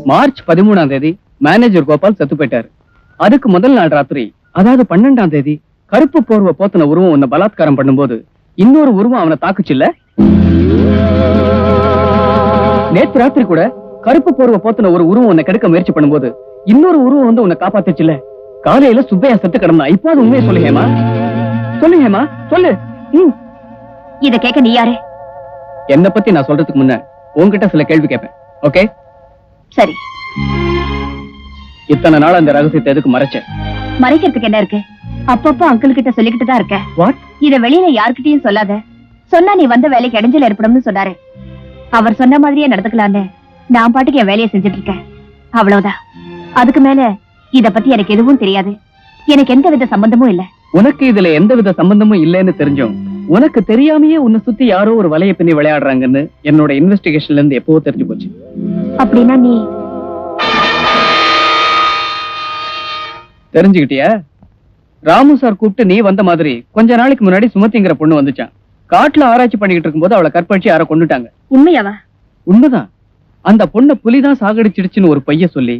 March 13ஆம் தேதி manager Gopal செத்து போயிட்டாரு. அதுக்கு முதல் நாள் ராத்திரி, அதாவது 12ஆம் தேதி, கருப்பு போர்வை போத்தின உருவம் உன்னை பலாத்காரம் பண்ணும்போது இன்னொரு உருவம் அவனை தாக்குச்சுல்ல? நேற்று ராத்திரி கூட கருப்பு போர்வை போத்தின ஒரு உருவம் உன்னை கெடுக்க முயற்சி பண்ணும்போது இன்னொரு உருவம் வந்து உன்னை காப்பாத்துச்சுல்ல? காலையில சுப்பையா செத்து கிடந்தா. இப்போ அது உண்மையை சொல்லு ஹேமா, சொல்லு ஹேமா, சொல்லு. இத கேட்க நீ யாரு? என்ன பத்தி நான் சொல்றதுக்கு முன்ன உன்கிட்ட சில கேள்வி கேட்பேன். ஓகே? சரி. இத்தனை நாள் அந்த ரகசியத்தை எதுக்கு மறைச்ச? மறைக்கிறதுக்கு என்ன இருக்கு? அப்பப்போ அங்கிள் கிட்ட சொல்லிக்கிட்டு தான் இருக்க. வாட்? இத வெளியில யார்கிட்டயும் சொல்லாத. சொன்னா நீ வந்த வேலைக்கு இடைஞ்சல் ஏற்படும்னு சொன்னாரு. அவர் சொன்ன மாதிரியே நடந்துக்கலான்னு நான் பாட்டுக்கு என் வேலையை செஞ்சுட்டு இருக்கேன். அவ்வளவுதான். அதுக்கு மேல இத பத்தி எனக்கு எதுவும் தெரியாது. எனக்கு எந்த வித சம்பந்தமும் இல்ல. உனக்கு இதுல எந்த வித சம்பந்தமும் இல்லைன்னு தெரிஞ்சும் உனக்கு தெரியாமயே உன்னை சுத்தி யாரோ ஒரு வலைய பின்னி விளையாடுறாங்கன்னு என்னோட இன்வெஸ்டிகேஷன்ல இருந்து எப்பவோ தெரிஞ்சு போச்சு. அப்படின்னா நீ தெரிஞ்சுக்கிட்டியா? ராமு சார் கூப்பிட்டு நீ வந்த மாதிரி கொஞ்ச நாளைக்கு முன்னாடி சுமதிங்கிற பொண்ணு வந்துச்சான். காட்டுல ஆராய்ச்சி பண்ணிக்கிட்டு இருக்கும்போது அவளை கற்பழிச்சு யாரோ கொண்டுட்டாங்க. உண்மையாவா? உண்மைதான். அந்த பொண்ணை புலிதான் சாகடிச்சிடுச்சுன்னு ஒரு பைய சொல்லி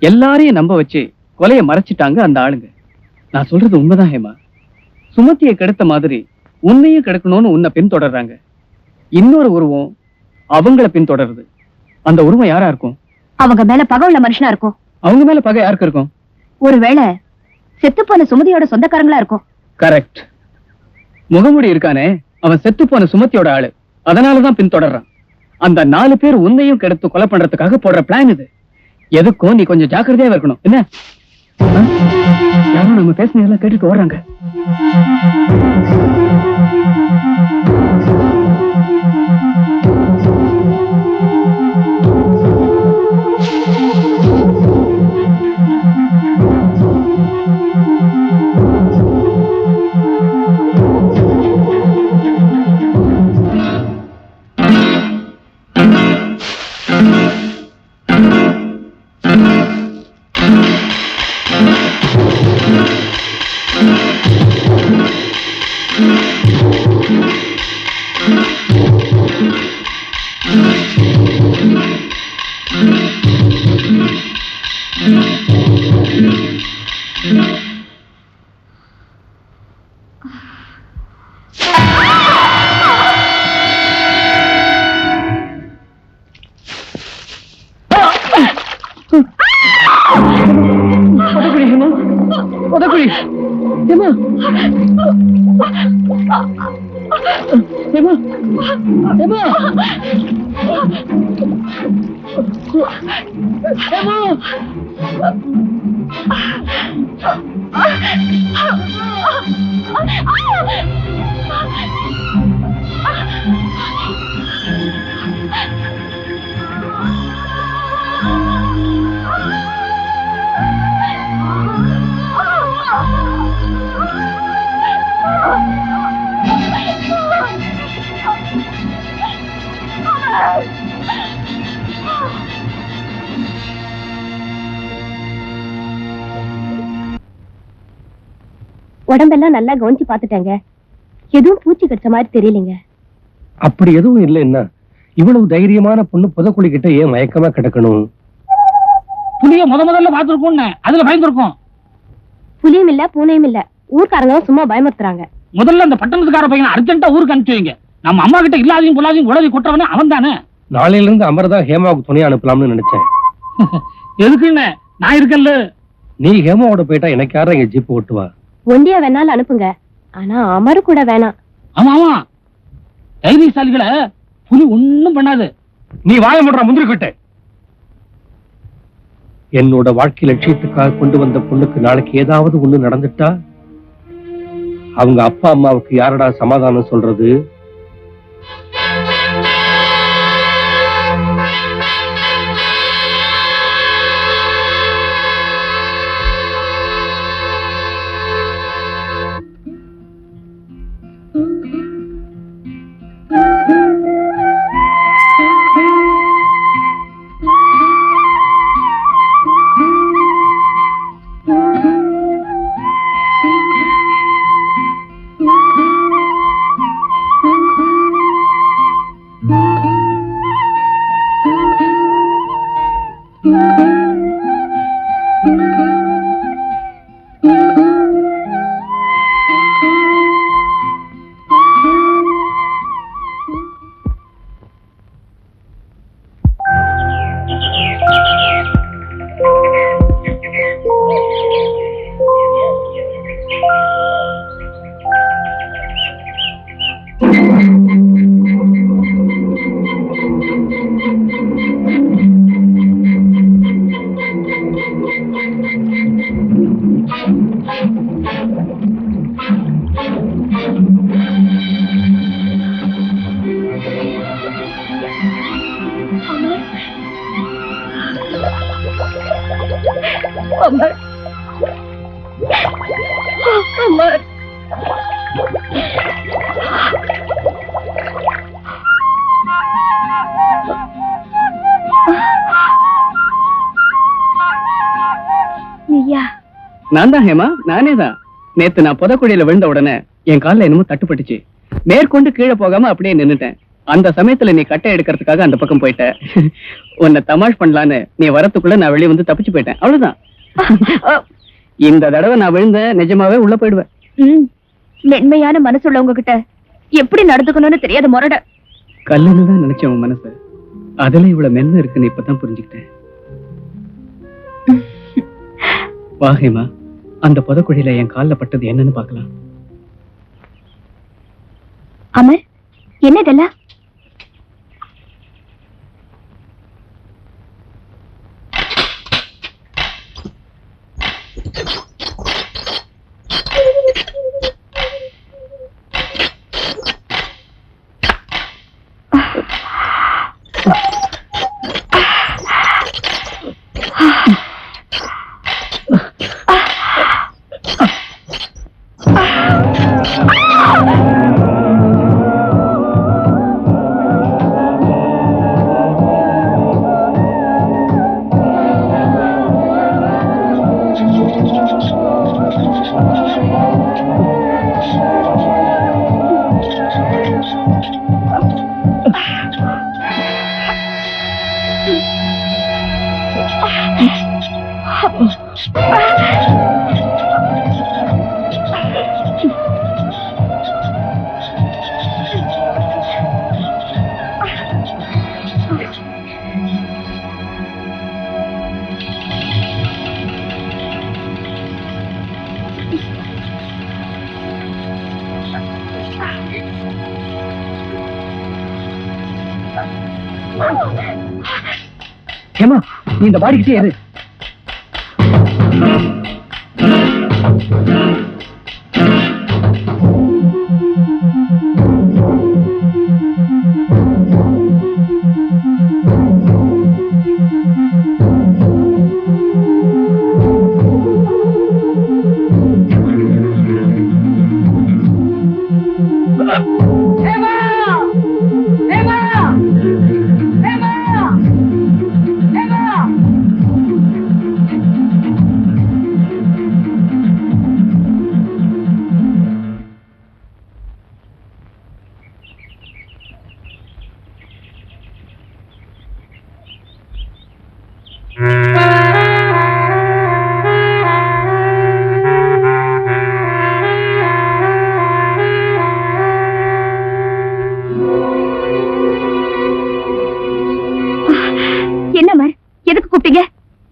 எல்லாரையும் நம்ப வச்சு கொலையை மறைச்சிட்டாங்க அந்த ஆளுங்க. நான் சொல்றது உண்மைதான் ஹேமா. சுமதியை கெடுத்த மாதிரி உன்னையும் கெடுக்கணும்னு உன்னை பின்தொடர்றாங்க. இன்னொரு உருவம் அவங்கள பின்தொடருது. அந்த உருவம் யாரா இருக்கும்? அவங்க மேல பகை உள்ள மனுஷனா இருக்கும். அவங்க மேல பகை யாருக்கு இருக்கும்? ஒருவேளை செத்துப்போன சுமதியோட சொந்தக்காரங்களா இருக்கும். கரெக்ட். முகமுடி இருக்கானே, அவன் செத்து போன சுமதியோட ஆளு. அதனாலதான் பின்தொடர்றான். அந்த 4 பேர் உன்னையும் கெடுத்து கொலை பண்றதுக்காக போடுற பிளான் இது. எதுக்கும் நீ கொஞ்சம் ஜாக்கிரதையா இருக்கணும். என்ன? யாரும் நம்ம பேசினதெல்லாம் கேட்டுட்டு ஓடுறாங்க. உடம்பெல்லாம் நல்லா கவனிச்சு பாத்துட்டாங்க. எதுவும் பூச்சி கடிச்ச மாதிரி தெரியலங்க. அப்படி எதுவும் இல்லைன்னா இவ்வளவு தைரியமான பொண்ணு புதக்குழி கிட்ட ஏன் மயக்கமா கிடக்கணும்? புலிய முதல்ல பாத்துருக்கோம், அதுல பயந்துருக்கோம். புலியும் இல்ல பூனையும் இல்ல, ஊர்க்காரங்க சும்மா பயமுறுத்துறாங்க. முதல்ல அந்த பட்டணத்துக்கார பையனை அர்ஜென்ட்டா ஊருக்கு அனுப்பிச்சு வைங்க. நம்ம அம்மா கிட்ட இல்லாதையும் பொல்லாதையும் உடலை கொட்டவனே அவன் தானே. நாளையில இருந்து அமர்தான் ஹேமாவுக்கு துணையா அனுப்பலாம்னு நினைச்சேன். எதுக்குன்னு நான் இருக்கல்ல. நீ ஹேமாவோட போயிட்டா எனக்கு யாரும் இங்க ஜீப் ஓட்டுவா? ஒண்டியா வேணாலும் அனுப்புங்க, ஆனா அமரு கூட வேணாம். ஆமா ஆமா, தைரியசாலிகளை புலி ஒண்ணும் பண்ணாது. நீ வாய முடுற முந்திரிக்கிட்ட. என்னோட வாழ்க்கை லட்சியத்துக்காக கொண்டு வந்த பொண்ணுக்கு நாளைக்கு ஏதாவது ஒண்ணு நடந்துட்டா அவங்க அப்பா அம்மாவுக்கு யாரடா சமாதானம் சொல்றது? அமர், அமர், நீயா? நான் தான் ஹேமா, நானே தான். நேத்து நான் புதக்குழியில விழுந்த உடனே என் கால்ல என்னமோ தட்டுப்பட்டுச்சு. மேற்கொண்டு கீழே போகாம அப்படியே நின்னுட்டேன். அந்த சமயத்துல நீ கட்டை எடுக்கிறதுக்காக அந்த பக்கம் போயிட்ட. உன்னை தமாஷ் பண்ணலான்னு நீ வரத்துக்குள்ள நான் வெளியே வந்து தப்பிச்சு போயிட்டேன். அவ்வளவுதான். இந்த தடவை நான் விழுந்த நிஜமாவே உள்ள போயிடுவேன். மென்மையான மனசு உள்ளவங்க கிட்ட எப்படி நடந்துக்கணும்னு தெரியாத முரட. கல்லுன்னு தான் நினைச்சேன் உன் மனசு. அதுல இவ்வளவு மென்மை இருக்குன்னு இப்பதான் புரிஞ்சுக்கிட்டேன். வா ஹேமா, அந்த புதக்குழியில என் கால்ல பட்டது என்னன்னு பாக்கலாம். அமர், என்ன இதெல்லாம்? ஹேமா, நீ இந்த பாடிக்கிட்டே இரு.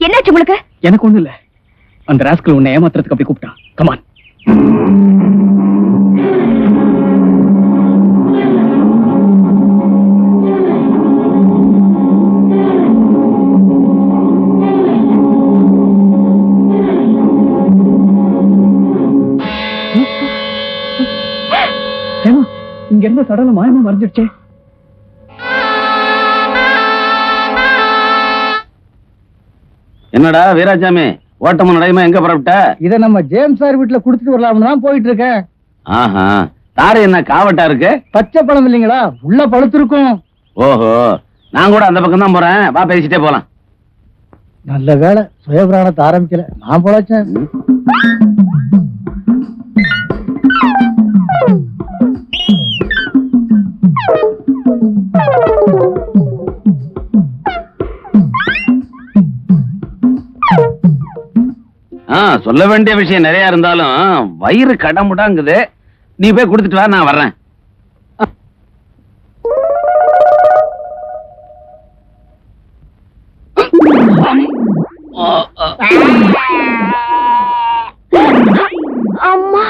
என்னாச்சு உங்களுக்கு? எனக்கு ஒண்ணு இல்ல. அந்த ராஸ்கல் உன்னை ஏமாத்துறதுக்கு அப்படி கூப்பிட்டான். கமான். இங்க இருந்த சடலம் மாயமா மறைஞ்சிடுச்சே. என்னடா வீராசாமி, ஓட்டமும் நடையுமா எங்க புறப்பட்ட? இத நம்ம ஜேம்ஸ் சார் வீட்டுல குடுத்துட்டு வரலாம்னு தான் போயிட்டு இருக்கேன். ஆஹா, தாரு என்ன காவட்டா இருக்கு? பச்சை பழம் இல்லைங்களா, உள்ள பழுத்திருக்கும். ஓஹோ, நான் கூட அந்த பக்கம் தான் போறேன். வா, பேசிட்டே போலாம். நல்ல வேலை சுயபிராணத்தை ஆரம்பிக்கல, நான் போலாச்சேன். சொல்ல வேண்டிய விஷயம் நிறைய இருந்தாலும் வயிறு கடமுடாங்குது. நீ போய் கொடுத்துட்டு வா, நான் வர்றேன். அம்மா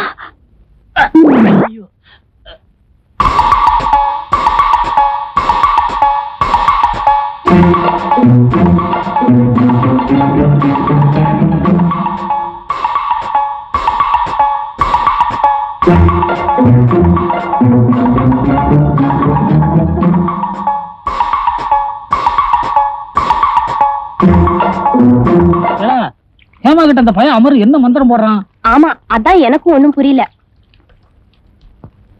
ஹேமா கிட்ட அந்த பையன் அமர் என்ன மந்திரம் போடுறான்? ஆமா, அதான் எனக்கும் ஒண்ணும் புரியல.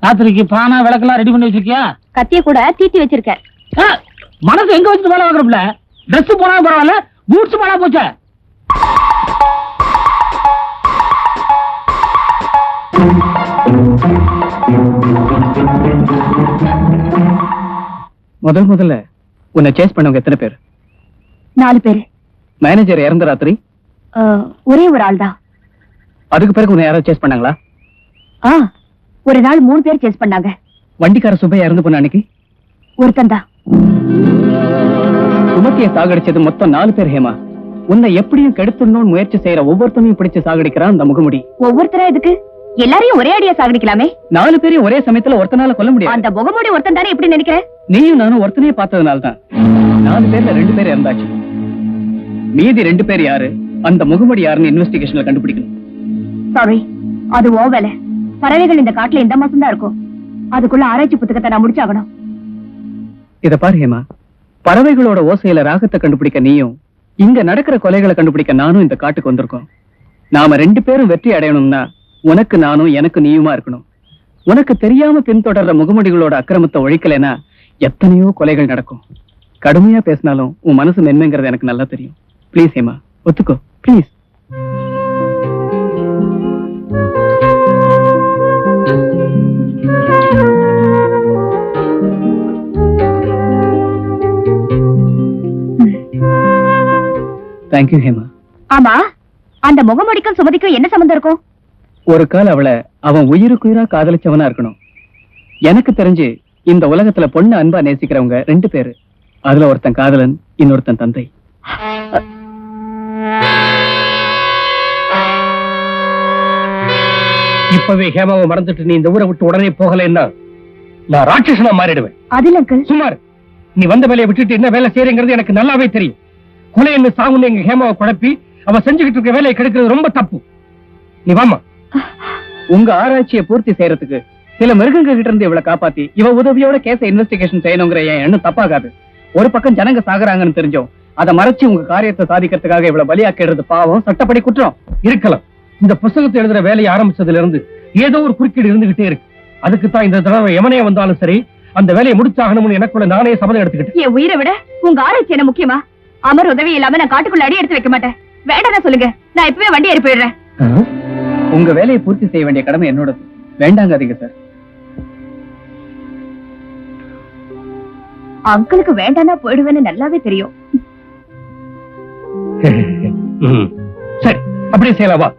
ராத்திரிக்கு பானை விளக்கெல்லாம் ரெடி பண்ணி வச்சிருக்கியா? கத்திய கூட தீட்டி வச்சிருக்க. மனசு எங்க வச்சுட்டு வேலை வாங்குறப்பல? ட்ரெஸ் போனா பரவாயில்ல, பூட்ஸ் போனா போச்சே. முதல்ல உன்னை சேஸ் பண்ணவங்க எத்தனை பேர்? 4 பேரு. மேனேஜர் இறந்த ராத்திரி ஒரே ஒரு ஆள் தான். அதுக்கு பிறகு உன்னை யாராவது சேஸ் பண்ணாங்களா? ஒரு நாள் 3 பேர் சேஸ் பண்ணாங்க. வண்டிக்கார சுப்பையா இறந்து போன அன்னைக்கு ஒருத்தன் தான். சுமத்திய சாகடிச்சது மொத்தம் 4 பேர். ஹேமா, உன்னை எப்படியும் கெடுத்துடணும்னு முயற்சி செய்யற ஒவ்வொருத்தனையும் பிடிச்சு சாகடிக்கிறான் அந்த முகமுடி. ஒவ்வொருத்தரா எதுக்கு? எல்லாரையும் ஒரே அடியா சாகடிக்கலாமே. 4 பேரையும் ஒரே சமயத்துல ஒருத்தனால கொல்ல முடியாது. அந்த முகமுடி ஒருத்தன் தானே எப்படி நினைக்கிற? நீயும் நானும் ஒருத்தனையே பார்த்ததுனால்தான் 4 பேர்ல 2 பேர் இறந்தாச்சு. மீதி 2 பேர் யாரு, அந்த முகமுடி யாருன்னு இன்வெஸ்டிகேஷன்ல கண்டுபிடிக்கணும். சாரி, அது ஓ வேலை. பறவைகள் இந்த காட்டுல இந்த மாசம் தான் இருக்கும். அதுக்குள்ள ஆராய்ச்சி புத்தகத்தை நான் முடிச்சாகணும். இத பாரு ஹேமா, பறவைகளோட ஓசையில ராகத்தை கண்டுபிடிக்க நீயும், இங்க நடக்கிற கொலைகளை கண்டுபிடிக்க நானும் இந்த காட்டுக்கு வந்திருக்கோம். நாம 2 பேரும் வெற்றி அடையணும்னா உனக்கு நானும் எனக்கு நீயுமா இருக்கணும். உனக்கு தெரியாம பின்தொடர்ற முகமுடிகளோட அக்கிரமத்தை ஒழிக்கலைன்னா எத்தனையோ கொலைகள் நடக்கும். கடுமையா பேசினாலும் உன் மனசு மென்மைங்கிறது எனக்கு நல்லா தெரியும். ப்ளீஸ் ஹேமா, ஒத்துக்கோ ப்ளீஸ். தேங்க்யூ ஹேமா. ஆமா, அந்த முகமுடிக்கும் சுமதிக்கும் என்ன சம்பந்தம் இருக்கும்? ஒரு கால் அவளை அவன் உயிருக்குயிரா காதலிச்சவனா இருக்கணும். எனக்கு தெரிஞ்சு இந்த உலகத்துல பொண்ணு அன்பா நேசிக்கிறவங்க 2 பேரு. அதுல ஒருத்தன் காதலன், இன்னொருத்தன் தந்தை. இப்பவே ஹேமாவை மறந்துட்டு நீ இந்த ஊரை விட்டு உடனே போகலைன்னா நான் ராட்சசனா மாறிடுவேன். அதில் அங்கிள், சுமார், நீ வந்த வேலையை விட்டுட்டு என்ன வேலை செய்யறங்கிறது எனக்கு நல்லாவே தெரியும். கொலை என்ன சாகுன்னு எங்க ஹேமாவை குழப்பி அவ செஞ்சுக்கிட்டு இருக்க வேலையை கெடுக்கிறது ரொம்ப தப்பு. நீ வாமா. உங்க ஆராய்ச்சியை பூர்த்தி செய்யறதுக்கு சில மிருகங்க கிட்ட இருந்து இவளை காப்பாத்தி இவ உதவியோட கேஸ இன்வெஸ்டிகேஷன் செய்யணுங்கிற என் எண்ணம் தப்பாகாது. ஒரு பக்கம் ஜனங்க சாகுறாங்கன்னு தெரிஞ்சோம் அதை மறைச்சு உங்க காரியத்தை சாதிக்கிறதுக்காக இவளை பலியாக்கிடுறது பாவம், சட்டப்படி குற்றம். இருக்கலாம். இந்த புத்தகத்தை எழுதுற வேலையை ஆரம்பிச்சதுல இருந்து ஏதோ ஒரு குறுக்கீடு இருந்துகிட்டே இருக்கு. அதுக்கு தான் இந்த தடவை எவனே வந்தாலும் சரி அந்த வேலையை முடிச்சாகணும்னு எனக்குள்ள நானே சபதம் எடுத்துக்கிட்டேன். என் உயிரை விட உங்க ஆராய்ச்சி என்ன முக்கியமா? அமர் உதவி இல்லாம நான் காட்டுக்குள்ள அடி எடுத்து வைக்க மாட்டேன். வேண்டாம் சொல்லுங்க, நான் இப்பவே வண்டி ஏறி போயிடுறேன். உங்க வேலையை பூர்த்தி செய்ய வேண்டிய கடமை என்னோடது. வேண்டாங்க அதிக சார். அங்கிளுக்கு வேண்டாம்னா போயிடுவேன்னு நல்லாவே தெரியும். சரி, அப்படியே செய்யலாம். வா.